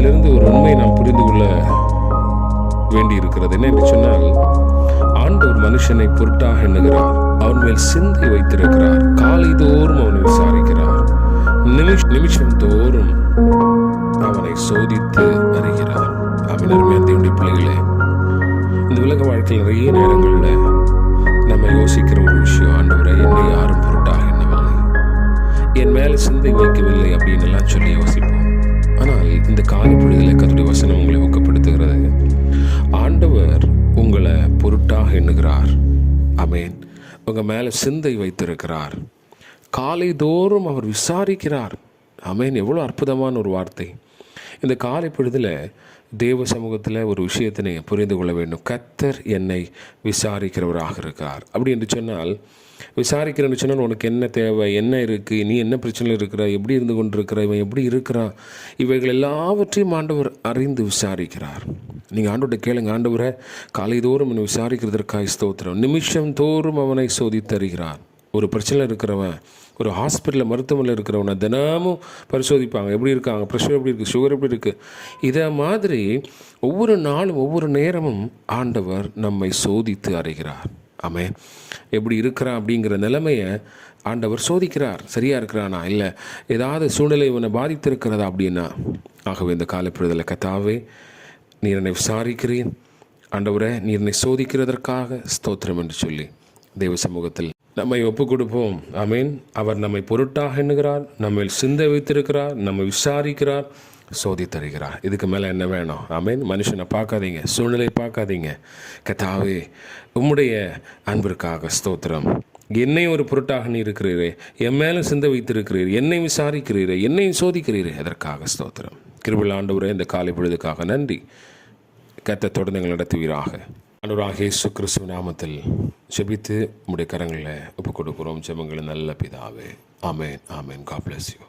இதிலிருந்து ஒரு உண்மையை நாம் புரிந்து கொள்ள வேண்டி இருக்கிறது. என்ன என்று சொன்னால், ஆண்டவர் மனுஷனை பொருட்டாக எண்ணுகிறார், அவன் மேல் சிந்தை வைத்திருக்கிறார், காலை தோறும் அவனை விசாரிக்கிறார், நிமிஷம் தோறும் அவனை சோதித்து அறிகிறார். அவன் அருமையான தேவனுடைய பிள்ளைகளே, இந்த உலக வாழ்க்கையில் நிறைய நேரங்களில் நம்ம யோசிக்கிற ஒரு விஷயம், ஆண்டவரை என்னை யாரும் பொருட்டாக எண்ணவில்லை, என் மேல சிந்தை வைக்கவில்லை அப்படின்னு எல்லாம் சொல்லி யோசிப்போம். ஆனால் இந்த காலை பொழுதில் கர்த்தருடைய வசனம் உங்களை ஊக்கப்படுத்துகிறது. ஆண்டவர் உங்களை பொருட்டாக எண்ணுகிறார். ஆமென். உங்க மேல சிந்தை வைத்திருக்கிறார், காலை தோறும் அவர் விசாரிக்கிறார். ஆமென். எவ்வளோ அற்புதமான ஒரு வார்த்தை. இந்த காலை பொழுதில் தேவ சமூகத்தில் ஒரு விஷயத்தினை புரிந்து கொள்ள வேண்டும். கர்த்தர் என்னை விசாரிக்கிறவராக இருக்கிறார். அப்படி என்று சொன்னால், விசாரிக்கிறேன்னு சொன்னால் உனக்கு என்ன தேவை, என்ன இருக்குது, நீ என்ன பிரச்சனையில் இருக்கிற, எப்படி இருந்து கொண்டிருக்கிற, இவன் எப்படி இருக்கிறான், இவைகள் எல்லாவற்றையும் ஆண்டவர் அறிந்து விசாரிக்கிறார். நீங்கள் ஆண்டவர்கிட்ட கேளுங்க, ஆண்டவரை காலை தோறும் என்னை விசாரிக்கிறதற்காக ஸ்தோத்திரம், நிமிஷம் தோறும் அவனை சோதித்து அறிகிறார். ஒரு பிரச்சனை இருக்கிறவன், ஒரு ஹாஸ்பிட்டலில் மருத்துவமனையில் இருக்கிறவனை தினமும் பரிசோதிப்பாங்க, எப்படி இருக்காங்க, ப்ரெஷர் எப்படி இருக்குது, சுகர் எப்படி இருக்குது. இதை மாதிரி ஒவ்வொரு நாளும் ஒவ்வொரு நேரமும் ஆண்டவர் நம்மை சோதித்து அறிகிறார். ஆமென். எப்படி இருக்கிறான் அப்படிங்கிற நிலைமையை ஆண்டவர் சோதிக்கிறார். சரியாக இருக்கிறானா, இல்லை ஏதாவது சூழ்நிலை இவனை பாதித்திருக்கிறதா அப்படின்னா. ஆகவே இந்த காலப்பொழுதில் கர்த்தாவே, நீர் என்னை விசாரிக்கிறேன், ஆண்டவரே நீர் என்னை சோதிக்கிறதற்காக ஸ்தோத்திரம் என்று சொல்லி தேவ சமூகத்தில் நம்மை ஒப்புக் கொடுப்போம். ஆமென். அவர் நம்மை பொருட்டாக எண்ணுகிறார், நம்ம சிந்தை வைத்திருக்கிறார், நம்ம விசாரிக்கிறார், சோதித்தருகிறார். இதுக்கு மேலே என்ன வேணும்? ஆமென். மனுஷனை பார்க்காதீங்க, சூழ்நிலையை பார்க்காதீங்க. கர்த்தாவே, உம்முடைய அன்பிற்காக ஸ்தோத்திரம். என்னை ஒரு பொருட்டாக நீ இருக்கிறீரே, என் மேலும் சிந்தை வைத்திருக்கிறீர், என்னை விசாரிக்கிறீரே, என்னையும் சோதிக்கிறீரே, அதற்காக ஸ்தோத்திரம். கிருபையுள்ள ஆண்டவரே, இந்த காலை பொழுதுக்காக நன்றி. கர்த்தர் தொடர்ந்து எங்களை நடத்துவீராக. ஆண்டவராகிய இயேசு கிறிஸ்துவ நாமத்தில் ஜெபித்து உம்முடைய கரங்களை ஒப்புக் கொடுக்கிறோம். ஜெபங்கள் நல்ல பிதாவே. ஆமென். ஆமென். God bless you.